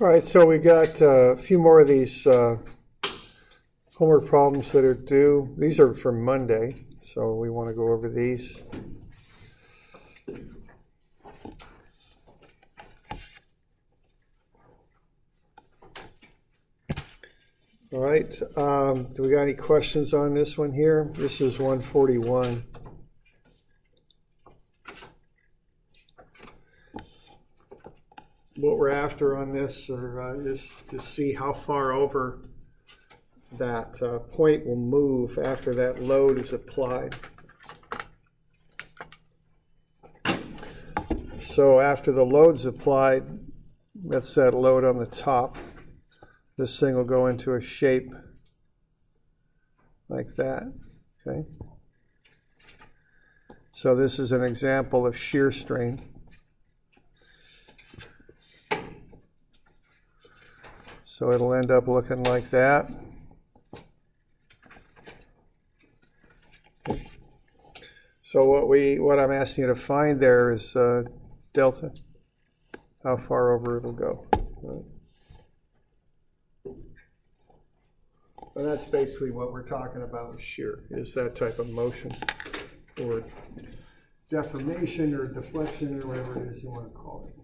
All right, so we got a few more of these homework problems that are due. These are from Monday, so we want to go over these. All right, do we got any questions on this one here? This is 141. What we're after on this is to see how far over that point will move after that load is applied. So after the load's applied, that's that load on the top. This thing will go into a shape like that, okay? So this is an example of shear strain. So it'll end up looking like that. Okay. So what I'm asking you to find there is delta, how far over it'll go. Right? And that's basically what we're talking about with shear, is that type of motion, or deformation, or deflection, or whatever it is you want to call it.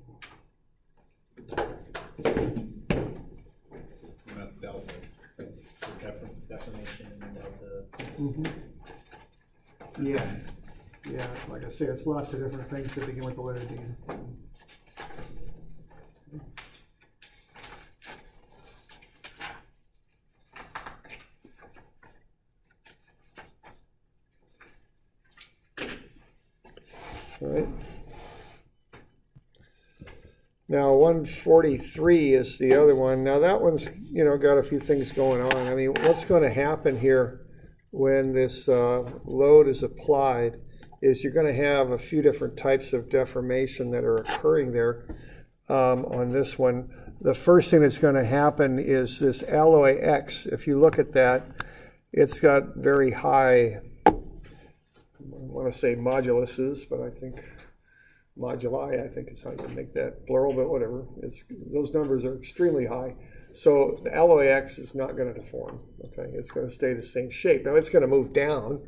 And that's delta. That's deformation and delta. Mm-hmm. Yeah. Yeah, like I say, it's lots of different things that begin with the letter D. All right. Now 143 is the other one. Now that one's, got a few things going on. I mean, what's going to happen here when this load is applied is you're going to have a few different types of deformation that are occurring there on this one. The first thing that's going to happen is this alloy X. If you look at that, it's got very high, I want to say moduluses, but I think moduli, I think is how you make that plural, but whatever. Those numbers are extremely high. So the alloy X is not going to deform. Okay, it's going to stay the same shape. Now it's going to move down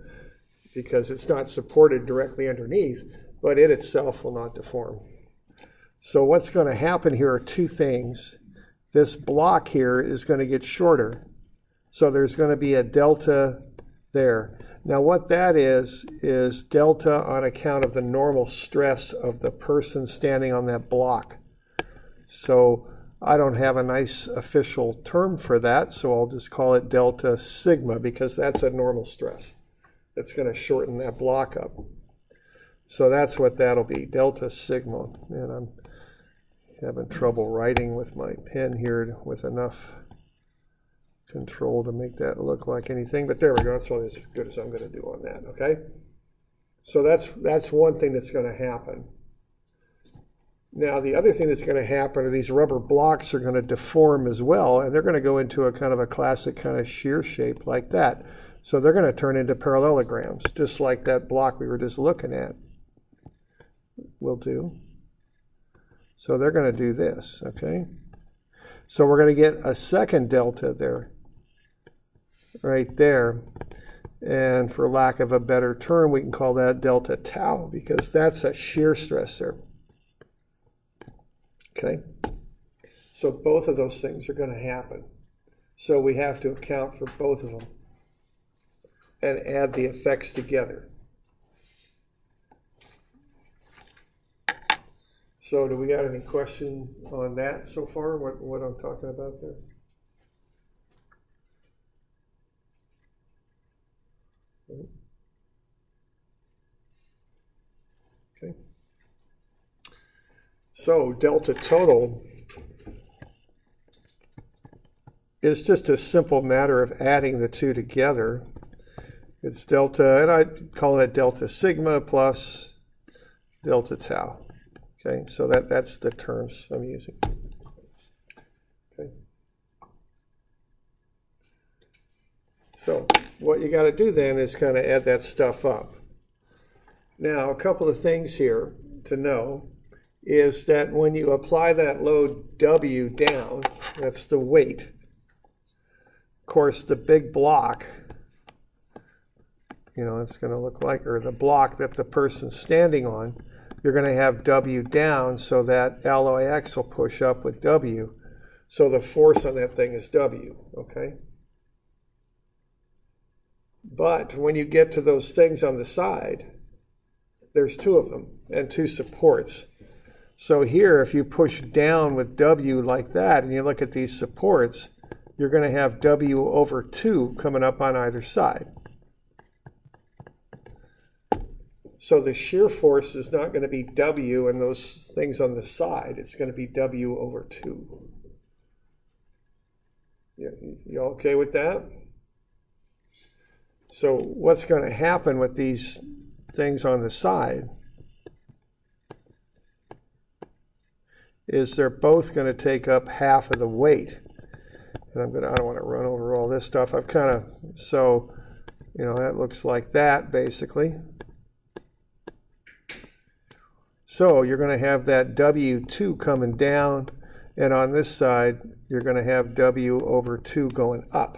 because it's not supported directly underneath, but it itself will not deform. So what's going to happen here are two things. This block here is going to get shorter. So there's going to be a delta there. Now what that is delta on account of the normal stress of the person standing on that block. So I don't have a nice official term for that, so I'll just call it delta sigma, because that's a normal stress. That's going to shorten that block up. So that's what that'll be, delta sigma. And I'm having trouble writing with my pen here with enough control to make that look like anything, but there we go. That's all as good as I'm going to do on that, okay? So that's one thing that's going to happen. Now the other thing that's going to happen are these rubber blocks are going to deform as well, and they're going to go into a kind of a classic kind of shear shape like that. So they're going to turn into parallelograms, just like that block we were just looking at will do. So they're going to do this, okay? So we're going to get a second delta there, right there. And for lack of a better term, we can call that delta tau, because that's a shear stress there. Okay? So both of those things are going to happen. So we have to account for both of them and add the effects together. So do we got any question on that so far, what I'm talking about there? Okay. So delta total is just a simple matter of adding the two together. It's delta, and I call it delta sigma plus delta tau. Okay, so that's the terms I'm using. Okay. So what you got to do then is kind of add that stuff up. Now, a couple of things here to know is that when you apply that load W down, that's the weight. Of course, the big block, you know, it's going to look like, or the block that the person's standing on, you're going to have W down, so that alloy X will push up with W. So the force on that thing is W, okay? But when you get to those things on the side, there's two of them and two supports. So here, if you push down with W like that, and you look at these supports, you're going to have W over 2 coming up on either side. So the shear force is not going to be W and those things on the side. It's going to be W over 2. You okay with that? So what's going to happen with these things on the side is they're both going to take up half of the weight. And I don't want to run over all this stuff. I've kind of, so, you know, that looks like that basically. So you're going to have that W2 coming down, and on this side, you're going to have W over 2 going up.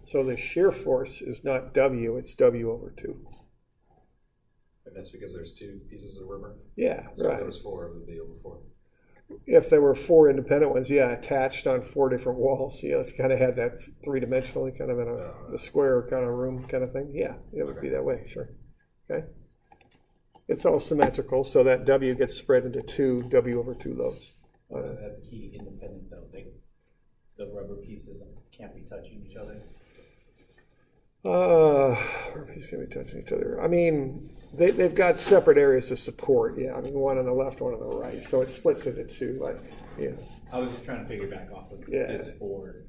So the shear force is not W, it's W over 2. And that's because there's 2 pieces of rubber? Yeah, so right. If there was 4, it would be over 4. If there were 4 independent ones, yeah, attached on 4 different walls. Yeah, if you kind of had that three-dimensionally, kind of in a square kind of room kind of thing, yeah, it would be that way, sure. Okay. It's all symmetrical, so that W gets spread into 2 W over 2 loads. That's key independent though. The rubber pieces can't be touching each other. Rubber pieces can't be touching each other. I mean, they've got separate areas of support. Yeah, I mean, one on the left, one on the right. So it splits into 2. Like, yeah. I was just trying to figure back off of this 4.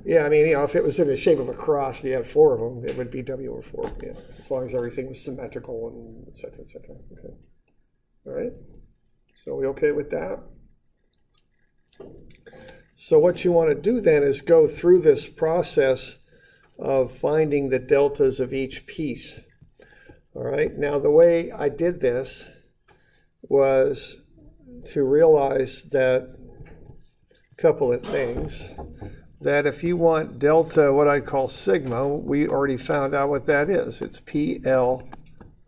Yeah, I mean, you know, if it was in the shape of a cross and you had 4 of them, it would be W over 4. Yeah, as long as everything was symmetrical and et cetera, et cetera. Okay. All right. So we okay with that? So what you want to do then is go through this process of finding the deltas of each piece. All right. Now, the way I did this was to realize that a couple of things. That if you want delta, what I call sigma, we already found out what that is. It's PL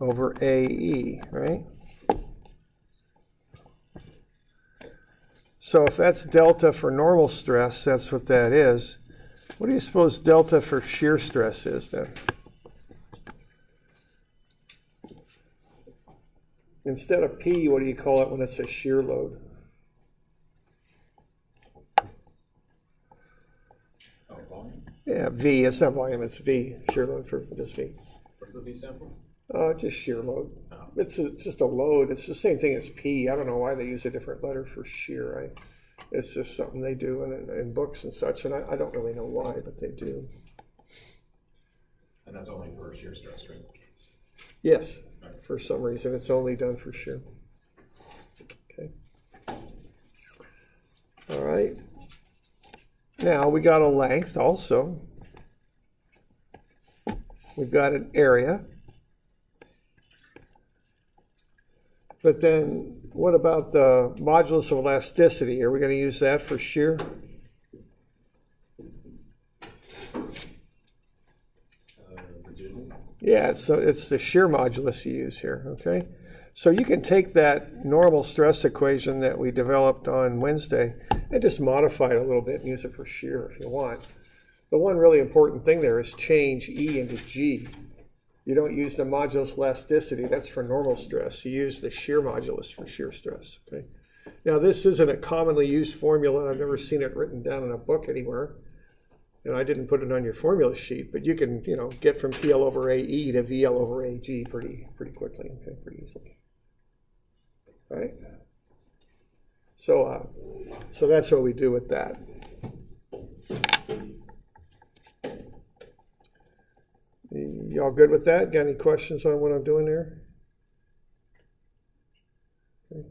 over AE, right? So if that's delta for normal stress, that's what that is. What do you suppose delta for shear stress is then? Instead of P, what do you call it when it's a shear load? Yeah, V. It's not volume, it's V. Shear load for just V. What does the V stand for? Just shear load. Oh. It's just a load. It's the same thing as P. I don't know why they use a different letter for shear. Right? It's just something they do in books and such, and I don't really know why, but they do. And that's only for shear stress, right? Yes. Right. For some reason, it's only done for shear. Okay. All right. Now we got a length also. We've got an area. But then what about the modulus of elasticity? Are we going to use that for shear? Yeah, so it's the shear modulus you use here, okay? So you can take that normal stress equation that we developed on Wednesday and just modify it a little bit and use it for shear if you want. The one really important thing there is change E into G. You don't use the modulus elasticity, that's for normal stress. You use the shear modulus for shear stress. Okay. Now this isn't a commonly used formula. I've never seen it written down in a book anywhere. And I didn't put it on your formula sheet, but you can, you know, get from PL over AE to VL over AG pretty quickly, okay, pretty easily. Right? So that's what we do with that. Y'all good with that? Got any questions on what I'm doing there? Okay.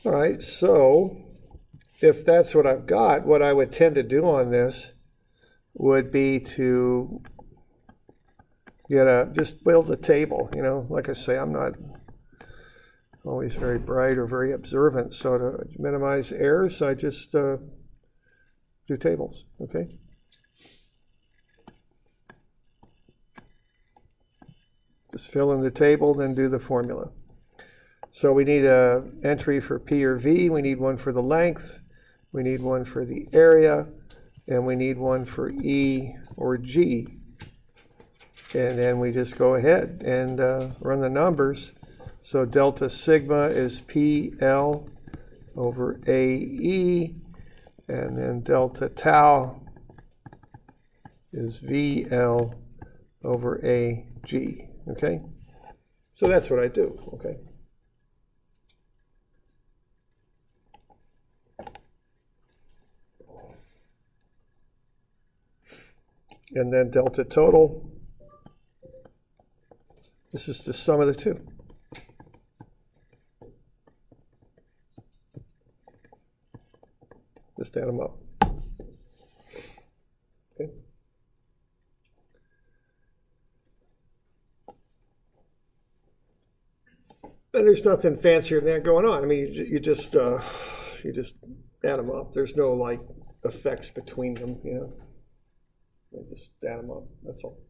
All right, so if that's what I've got, what I would tend to do on this, would be to just build a table. You know, like I say, I'm not always very bright or very observant, so to minimize errors, I just do tables, okay? Just fill in the table, then do the formula. So we need an entry for P or V, we need one for the length, we need one for the area, and we need one for E or G. And then we just go ahead and run the numbers. So delta sigma is PL over AE, and then delta tau is VL over AG, okay? So that's what I do, okay? And then delta total, this is the sum of the two. Just add them up. Okay. And there's nothing fancier than that going on. I mean, you just add them up. There's no like effects between them, you know. You just add them up. That's all.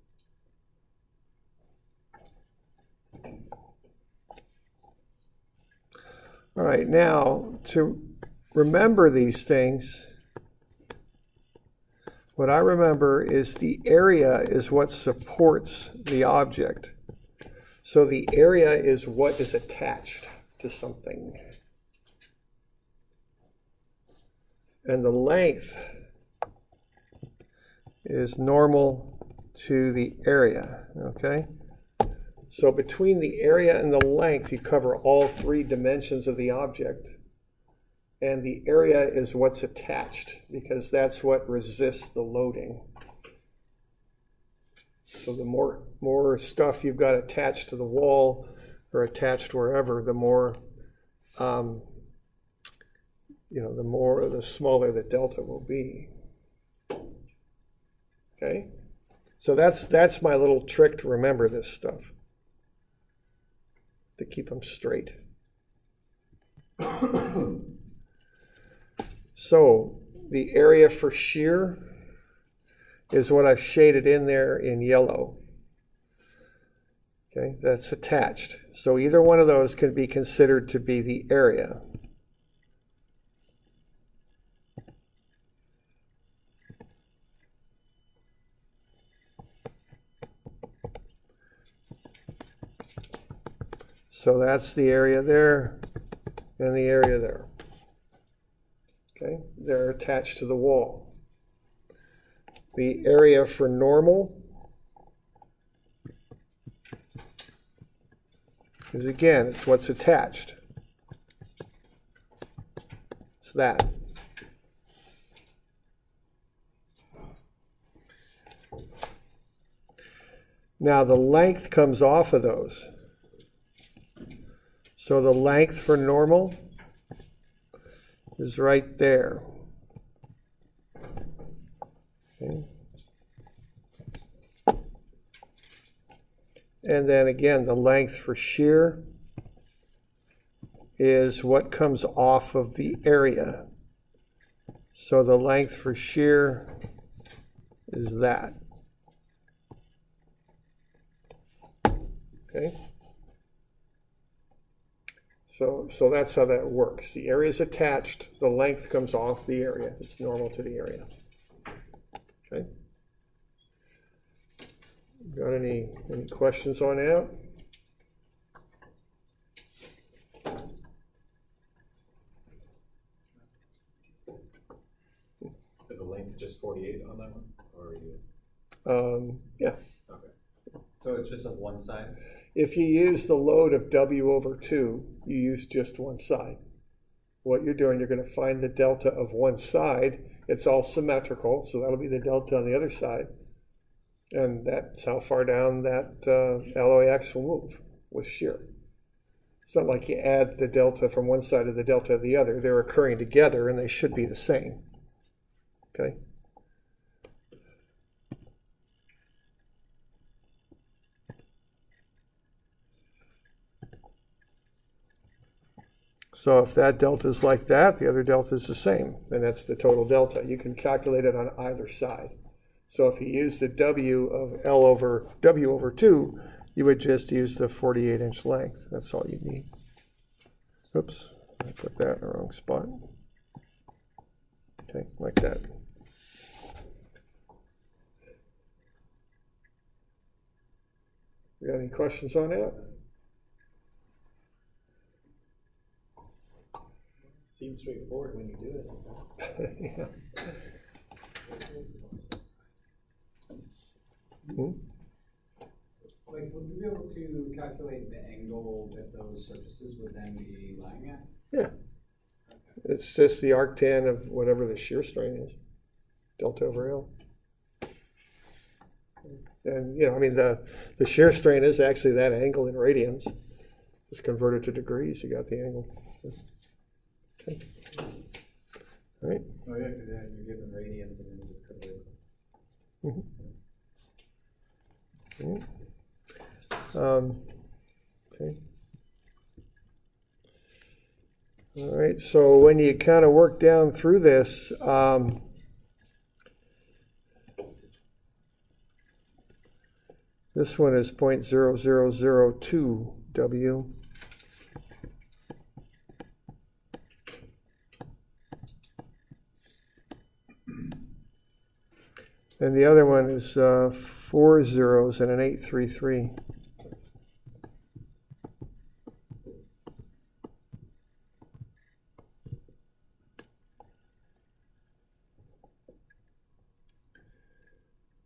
All right, now to remember these things, what I remember is the area is what supports the object. So the area is what is attached to something. And the length is normal to the area, okay? So between the area and the length, you cover all three dimensions of the object. And the area is what's attached, because that's what resists the loading. So the more stuff you've got attached to the wall or attached wherever, the more, the smaller the delta will be. Okay? So that's my little trick to remember this stuff, to keep them straight. So the area for shear is what I've shaded in there in yellow. Okay, that's attached. So either one of those can be considered to be the area. So that's the area there and the area there. Okay, they're attached to the wall. The area for normal is, again, it's what's attached. It's that. Now the length comes off of those. So the length for normal is right there. Okay. And then again, the length for shear is what comes off of the area. So the length for shear is that. Okay. So that's how that works. The area is attached, the length comes off the area. It's normal to the area. Okay. Got any questions on that? Is the length just 48 on that one? Or are you? Yes. Okay. So it's just on one side? If you use the load of W over 2, you use just one side. What you're doing, you're going to find the delta of one side. It's all symmetrical, so that'll be the delta on the other side. And that's how far down that LOAX will move with shear. It's not like you add the delta from one side to the delta of the other. They're occurring together, and they should be the same. Okay? So if that delta is like that, the other delta is the same, and that's the total delta. You can calculate it on either side. So if you use the W of L over W over 2, you would just use the 48-inch length. That's all you need. Oops, I put that in the wrong spot. Okay, like that. You got any questions on that? Seems straightforward when you do it. Yeah. Hmm? Like, would we be able to calculate the angle that those surfaces would then be lying at? Yeah. It's just the arctan of whatever the shear strain is, delta over L. And, you know, I mean, the shear strain is actually that angle in radians. It's converted to degrees, you got the angle. Okay. All right. Oh, yeah, because then you're given radians and then you just convert it. Okay. All right, so when you kind of work down through this, this one is 0.0002 W. And the other one is 4 zeros and an 833.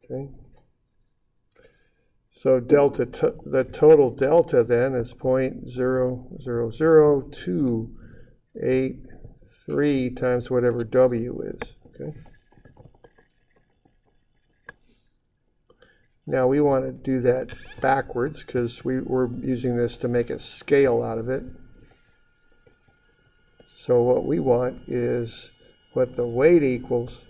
Okay. So delta, the total delta then is 0.000283 times whatever W is. Okay. Now we want to do that backwards because we're using this to make a scale out of it. So what we want is what the weight equals.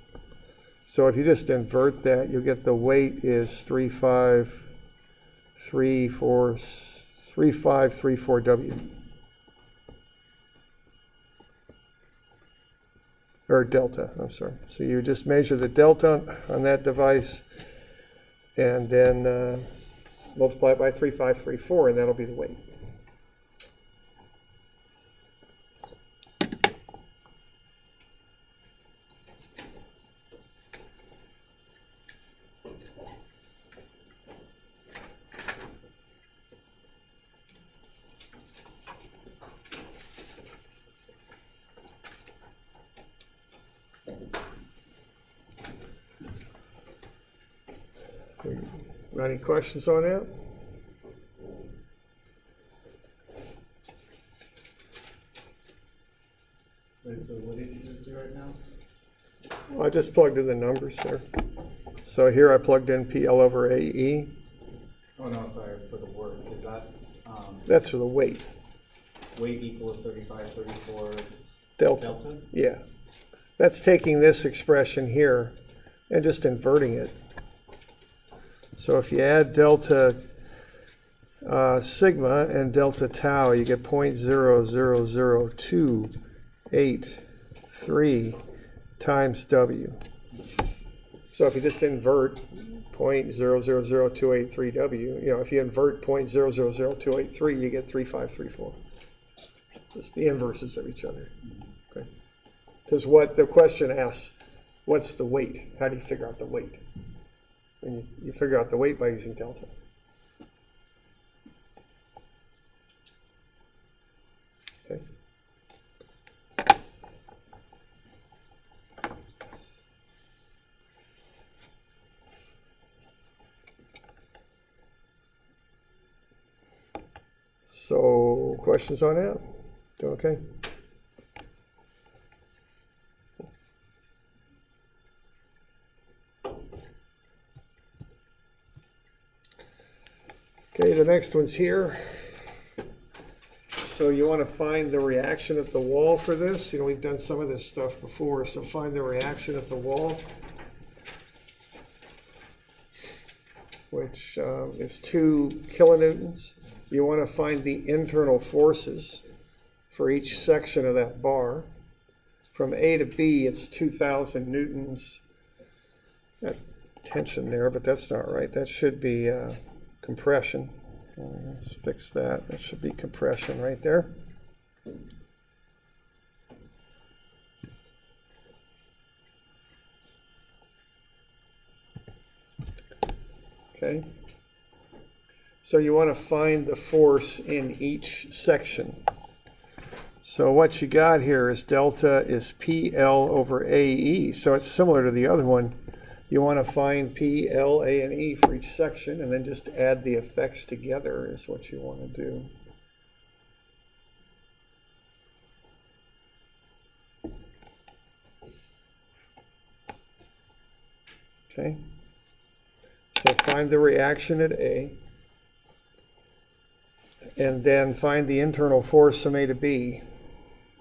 So if you just invert that, you'll get the weight is 3534 W. Or delta, I'm sorry. So you just measure the delta on that device and then multiply it by 3534, and that'll be the weight. Any questions on that? Wait, so what did you just do right now? Well, I just plugged in the numbers there. So here I plugged in PL over AE. Oh, no, sorry, for the work. Is that That's for the weight. weight equals 3534 Delta. Yeah. That's taking this expression here and just inverting it. So if you add delta sigma and delta tau, you get 0.0000283 times W. So if you just invert 0.0000283 W, you know, if you invert 0.0000283, you get 3534. Just the inverses of each other. Okay. Because what the question asks, what's the weight? How do you figure out the weight? And you figure out the weight by using delta. Okay. So, questions on that? Doing okay? Okay, the next one's here. So you want to find the reaction at the wall for this. You know, we've done some of this stuff before, so find the reaction at the wall, which is 2 kilonewtons. You want to find the internal forces for each section of that bar. From A to B, it's 2,000 newtons. Got tension there, but that's not right. That should be compression. Let's fix that. That should be compression right there. Okay. So you want to find the force in each section. So what you got here is delta is PL over AE. So it's similar to the other one. You want to find P, L, A, and E for each section, and then just add the effects together is what you want to do. Okay. So find the reaction at A, and then find the internal force from A to B,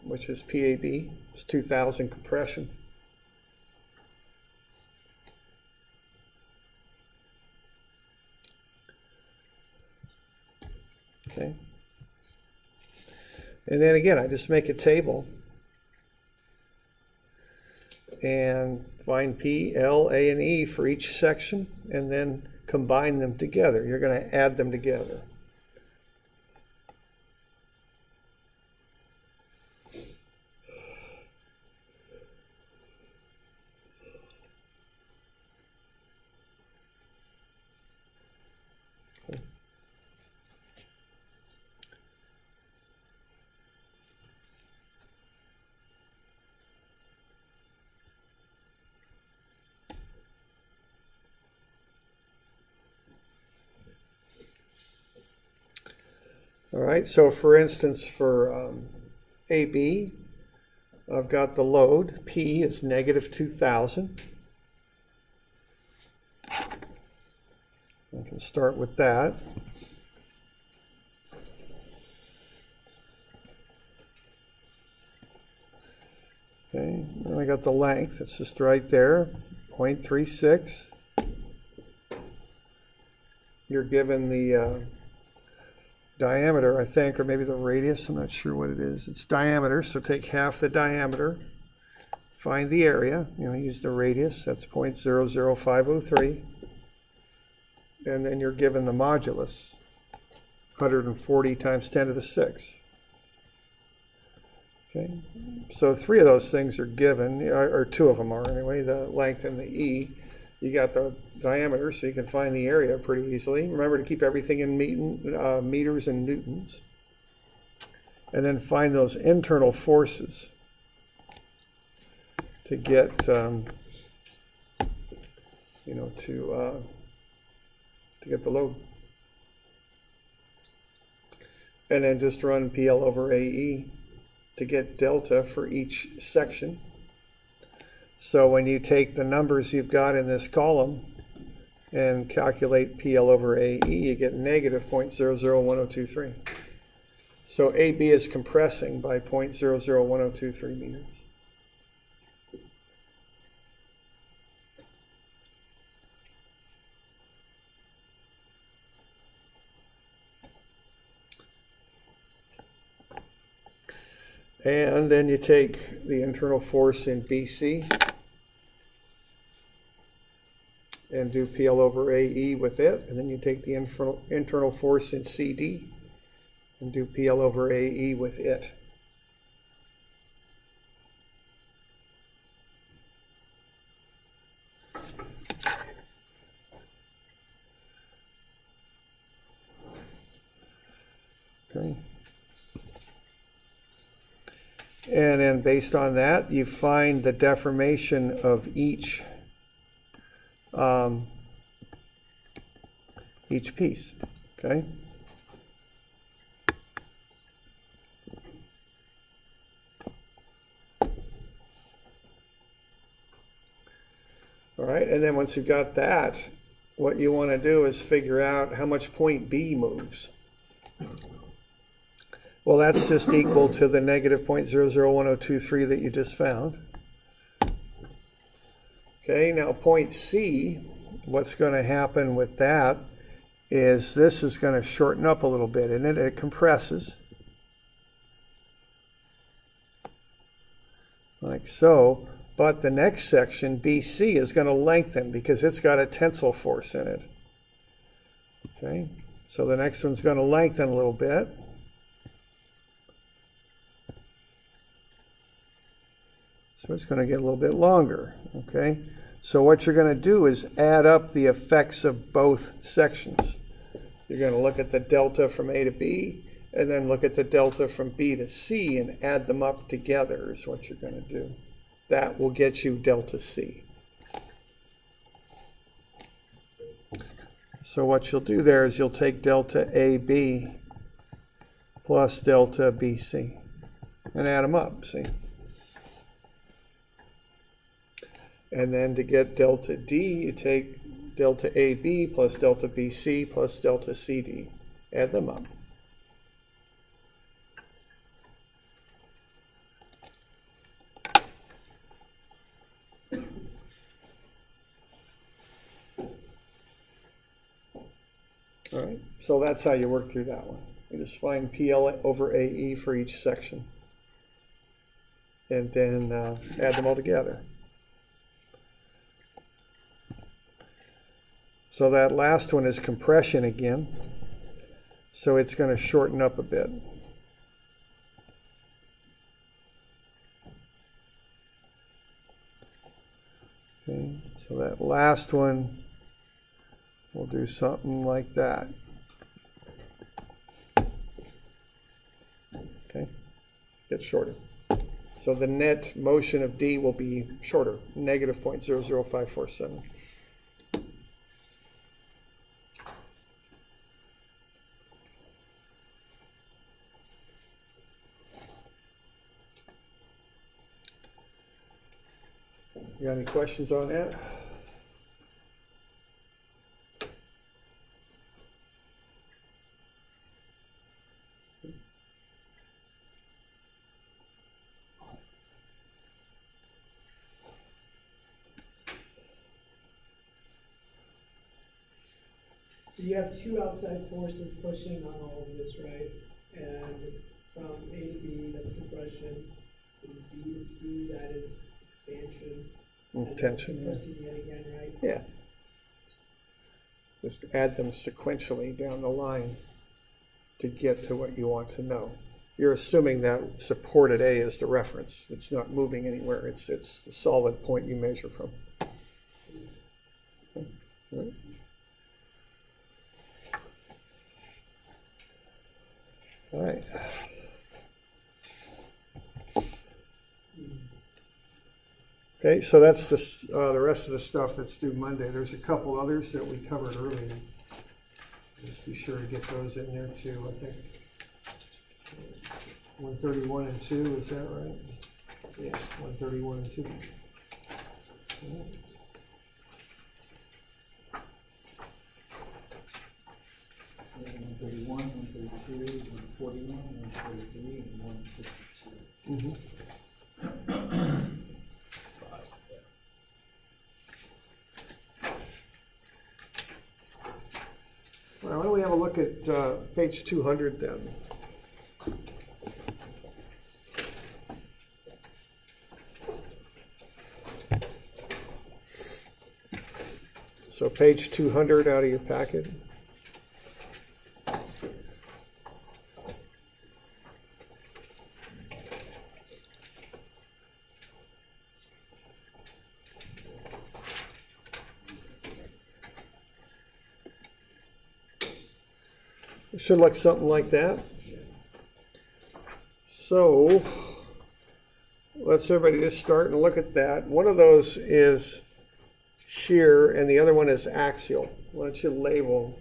which is PAB. It's 2,000 compression. Okay. And then again, I just make a table and find P, L, A, and E for each section, and then combine them together. You're going to add them together. All right, so for instance, for AB, I've got the load. P is negative 2,000. I can start with that. Okay, then I got the length. It's just right there, 0.36. You're given the diameter, I think, or maybe the radius. I'm not sure what it is. It's diameter, so take half the diameter. Find the area. Use the radius. That's 0.00503. And then you're given the modulus, 140 times 10 to the 6. Okay, so 3 of those things are given, or 2 of them are anyway, the length and the E. You got the diameter, so you can find the area pretty easily. Remember to keep everything in meters and newtons. And then find those internal forces to get, to get the load. And then just run PL over AE to get delta for each section. So when you take the numbers you've got in this column and calculate PL over AE, you get negative 0.001023. So AB is compressing by 0.001023 meters. And then you take the internal force in BC and do PL over AE with it. And then you take the internal force in CD and do PL over AE with it. Okay. And then based on that, you find the deformation of each piece, okay? All right, and then once you've got that, what you want to do is figure out how much point B moves. Well, that's just equal to the negative 0.001023 that you just found. Okay, now point C, what's going to happen with that is this is going to shorten up a little bit, and it compresses. like so. But the next section, BC, is going to lengthen because it's got a tensile force in it. Okay, so the next one's going to lengthen a little bit. So it's going to get a little bit longer. Okay, so what you're going to do is add up the effects of both sections. You're going to look at the delta from A to B, and then look at the delta from B to C and add them up together is what you're going to do. That will get you delta C. So what you'll do there is you'll take delta AB plus delta BC and add them up, see? And then to get delta D, you take delta AB plus delta BC plus delta CD. Add them up. All right, so that's how you work through that one. You just find PL over AE for each section. And then add them all together. So that last one is compression again. So it's going to shorten up a bit. Okay, so that last one, we'll do something like that. Okay, get shorter. So the net motion of D will be shorter, negative 0.00547. You got any questions on that? So you have two outside forces pushing on all of this, right? And from A to B, that's compression. From B to C, that is expansion. And tension. Compressing yet again, right? Yeah. Just add them sequentially down the line to get to what you want to know. You're assuming that support at A is the reference. It's not moving anywhere. It's the solid point you measure from. Okay. All right. All right. Okay, so that's the rest of the stuff that's due Monday. There's a couple others that we covered earlier. Just be sure to get those in there too. I think 131 and 2, is that right? Yeah, 131 and 2. All right. 131, 132, 141, 143, and 152. Mm-hmm. Well, why don't we have a look at page 200 then? So page 200 out of your packet. It should look something like that. So let's everybody just start and look at that. One of those is shear and the other one is axial. Why don't you label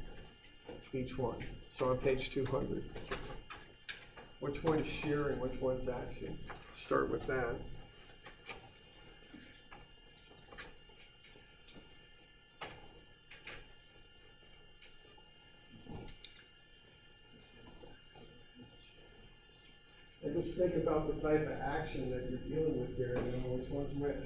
each one? So on page 200. Which one's shear and which one's axial? Start with that. And just think about the type of action that you're dealing with here and know which one's which.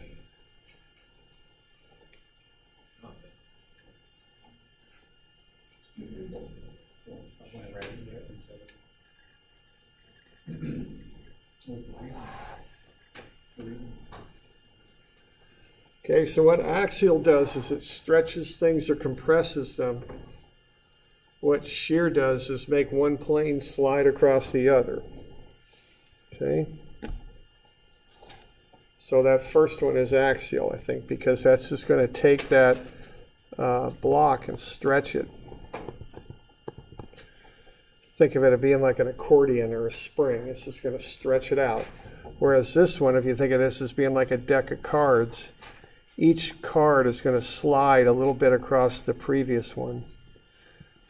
What's the reason? The reason? Okay, so what axial does is it stretches things or compresses them. What shear does is make one plane slide across the other. Okay? So that first one is axial, I think, because that's just going to take that block and stretch it. Think of it as being like an accordion or a spring. It's just going to stretch it out. Whereas this one, if you think of this as being like a deck of cards, each card is going to slide a little bit across the previous one.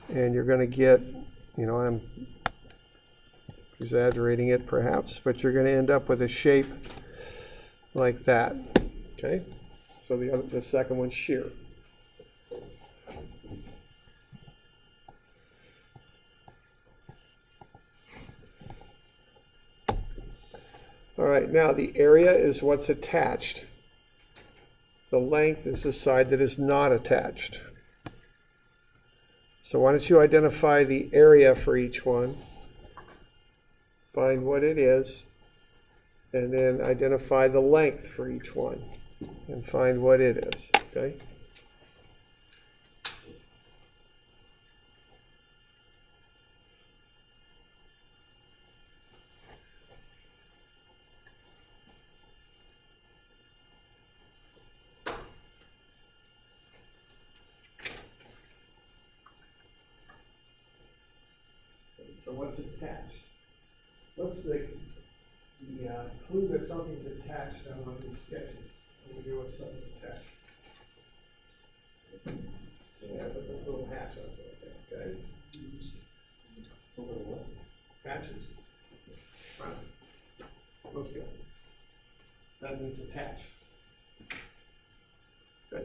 And you're going to get, you know, I'm exaggerating it perhaps, but you're going to end up with a shape like that. Okay? So the second one's shear. All right, now the area is what's attached. The length is the side that is not attached. So why don't you identify the area for each one, find what it is, and then identify the length for each one, and find what it is, okay? So what's attached? What's the clue that something's attached on one of these sketches? When you know what something's attached. Yeah, but those little hatch on it, okay? Little what? Hatches. Right. Those go. That means attached. Okay.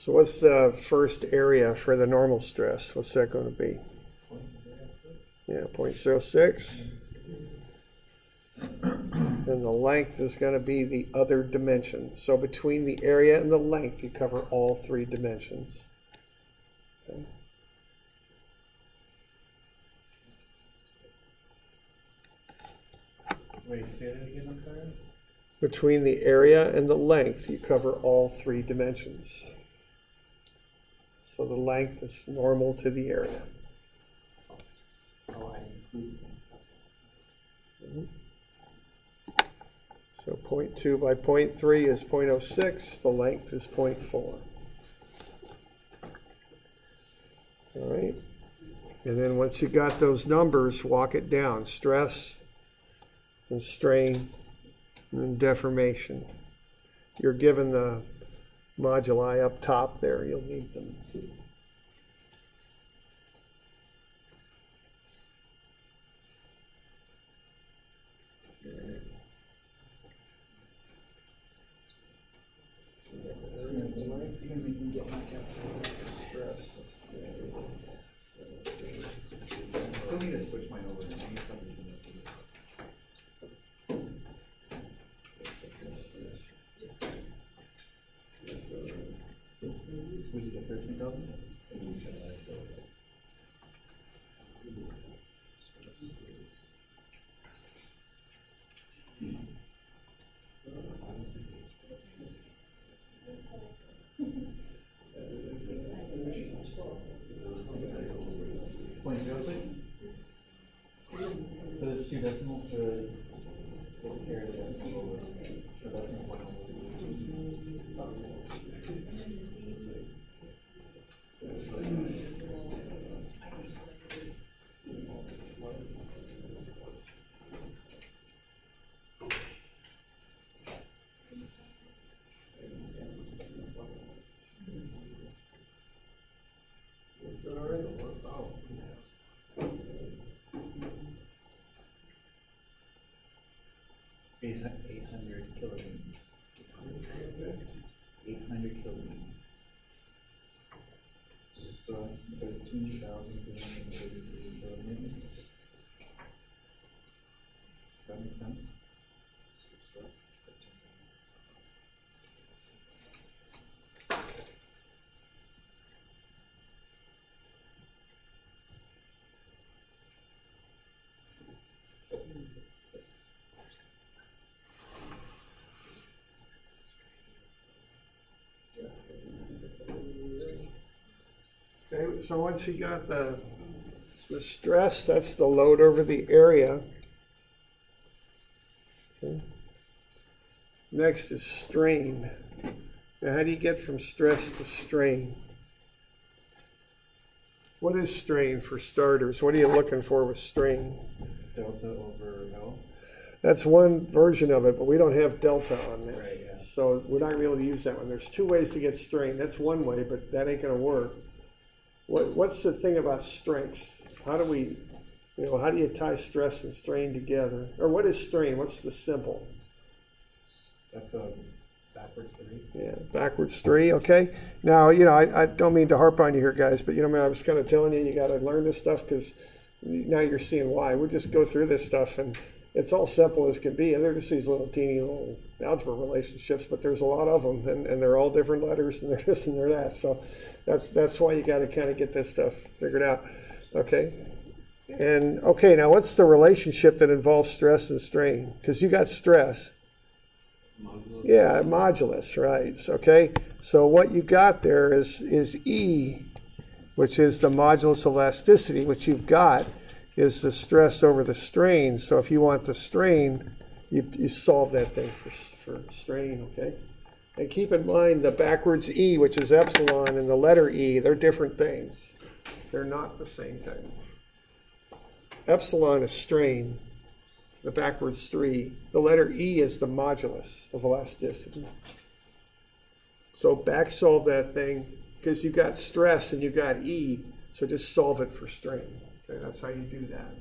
So what's the first area for the normal stress? What's that going to be? 0.06. Yeah, 0.06. And the length is going to be the other dimension. So between the area and the length, you cover all three dimensions. Okay. Wait, say that again, I'm sorry? Between the area and the length, you cover all three dimensions. So the length is normal to the area. Oh, I include them. So 0.2 by 0.3 is 0.06. The length is 0.4. All right. And then once you got those numbers, walk it down. Stress and strain and deformation. You're given the moduli up top there. You'll need them. I still need to switch mine over. I need something from this. Would you get 13,000? Point zero six? For those two decimals, the carry the decimal over. The decimal point. Oh, 800 kilonewtons. 800 kilonewtons. So that's 13,333 kilonewtons. That makes sense? Stress. Okay, so once you got the stress, that's the load over the area. Okay. Next is strain. Now, how do you get from stress to strain? What is strain for starters? What are you looking for with strain? Delta over L. That's one version of it, but we don't have delta on this. Right, yeah. So we're not going to be able to use that one. There's two ways to get strain. That's one way, but that ain't going to work. What's the thing about strengths? How do we, how do you tie stress and strain together? Or what is strain? What's the symbol? That's a backwards 3. Yeah, backwards 3, okay. Now, I don't mean to harp on you here, guys, but, I was kind of telling you got to learn this stuff because now you're seeing why. We'll just go through this stuff, and it's all simple as can be. And they're just these little teeny little algebra relationships, but there's a lot of them, and they're all different letters, and they're this and they're that. So that's why you got to kind of get this stuff figured out, okay? And, okay, now what's the relationship that involves stress and strain? Because you got stress. Modulus. Yeah, modulus, right? Okay, so what you got there is E, which is the modulus of elasticity. What you've got is the stress over the strain. So if you want the strain, you solve that thing for strain, okay? And keep in mind the backwards E, which is epsilon, and the letter E, they're different things. They're not the same thing. Epsilon is strain, the backwards 3. The letter E is the modulus of elasticity. So back solve that thing, because you got stress and you got E, so just solve it for strain. Okay, that's how you do that.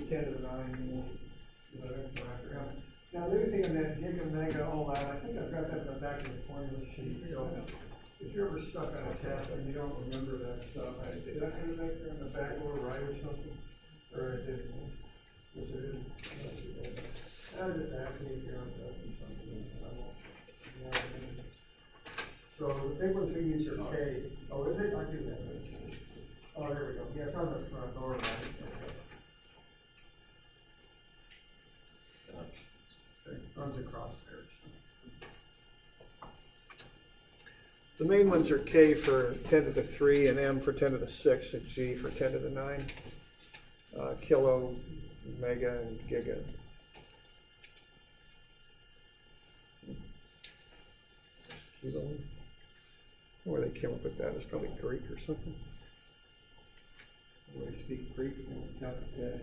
10 to the 9. You know, that's what I forgot. Now, the other thing in that giga, mega, all that, I think I've got that in the back of the formula sheet. So if you're ever stuck on a test and you don't remember that stuff, did I put it back there in the back lower right or something? Or I didn't? Yes, I didn't. I was just asking if you're on that or something. So the big ones we use are K. Oh, is it? I do that. Oh, there we go. Yeah, it's on the front lower right. Okay. Runs across there. So. The main ones are K for 10 to the 3 and M for 10 to the 6 and G for 10 to the 9. Kilo, mega, and giga. Kilo. Where they came up with that is probably Greek or something. Where they speak Greek, not that.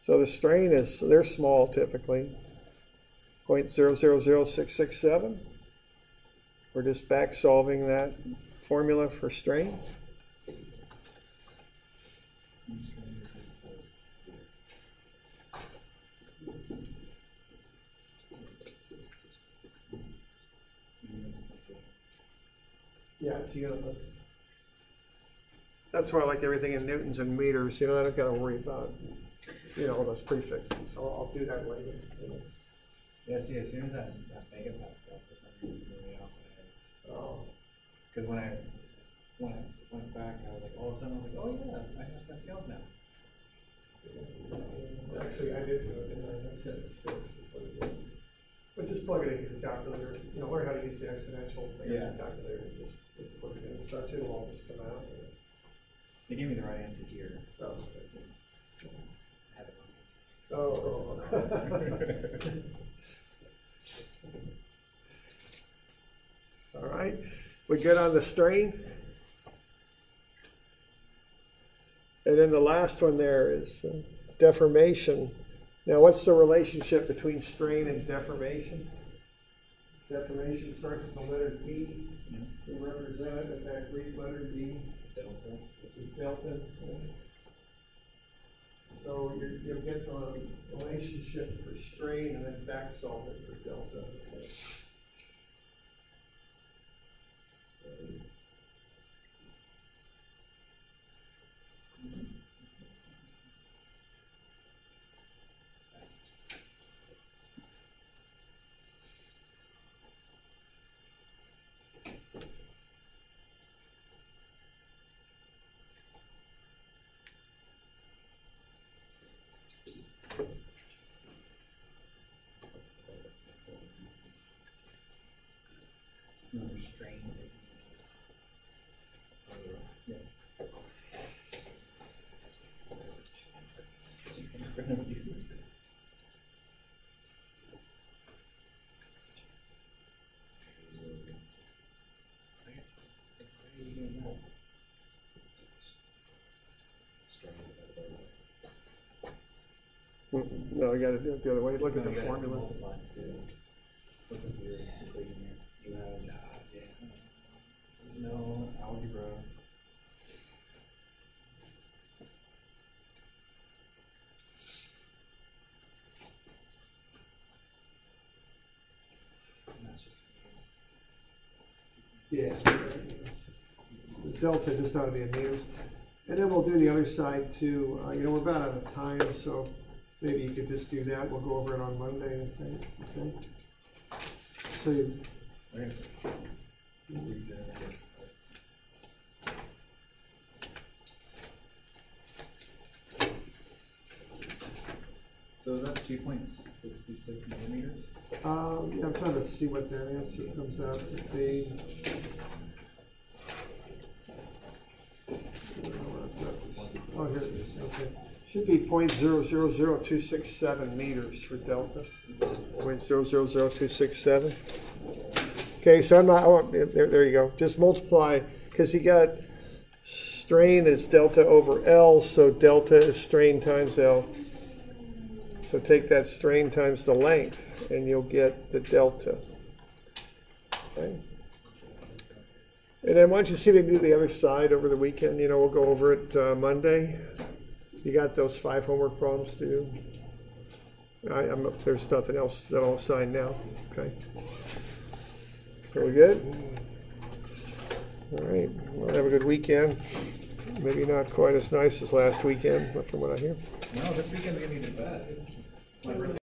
So the strain is, they're small typically, 0.000667. We're just back solving that formula for strain. Yeah, it's unit. That's why I like everything in newtons and meters. You know, I don't got to worry about, you know, all those prefixes. So I'll do that later. You know. Yeah, see, as soon as that megapascal for some reason threw me off when I was. Oh. Because when I went back, I was like, all of a sudden I was like, oh yeah, I have Pascals now. Actually, I did do it, and I said 6. But just plug it into the calculator. You know, learn how to use the exponential calculator and just put it in such. It'll all just come out. They gave me the right answer here. Oh, I had the wrong answer. Oh. All right. We good on the strain? And then the last one there is deformation. Now, what's the relationship between strain and deformation? Deformation starts with the letter D. We represent it with that Greek letter D. Delta. Which is delta. So you'll get the relationship for strain and then back solve it for delta. Another strain is yeah. In front of you. No, you got to do it the other way. Look at the formula. Look at your equation here. You have there's no algebra. And that's just Yeah. The delta just ought to be in meters. And then we'll do the other side too. You know, we're about out of time, so maybe you could just do that. We'll go over it on Monday, I think. Okay. So you. okay. So is that 2.66 millimeters? Yeah, I'm trying to see what that answer comes out to be. Oh, here it is. Okay. Should be 0.000267 meters for delta. 0.000267. Okay, so I'm not, oh, there you go. Just multiply, because you got strain is delta over L, so delta is strain times L. So take that strain times the length, and you'll get the delta. Okay. And then why don't you see if we can do the other side over the weekend? You know, we'll go over it Monday. You got those 5 homework problems to do. There's nothing else that I'll assign now. Okay. Are we good? All right. Well, have a good weekend. Maybe not quite as nice as last weekend, but from what I hear. No, this weekend's gonna be the best. It's my birthday.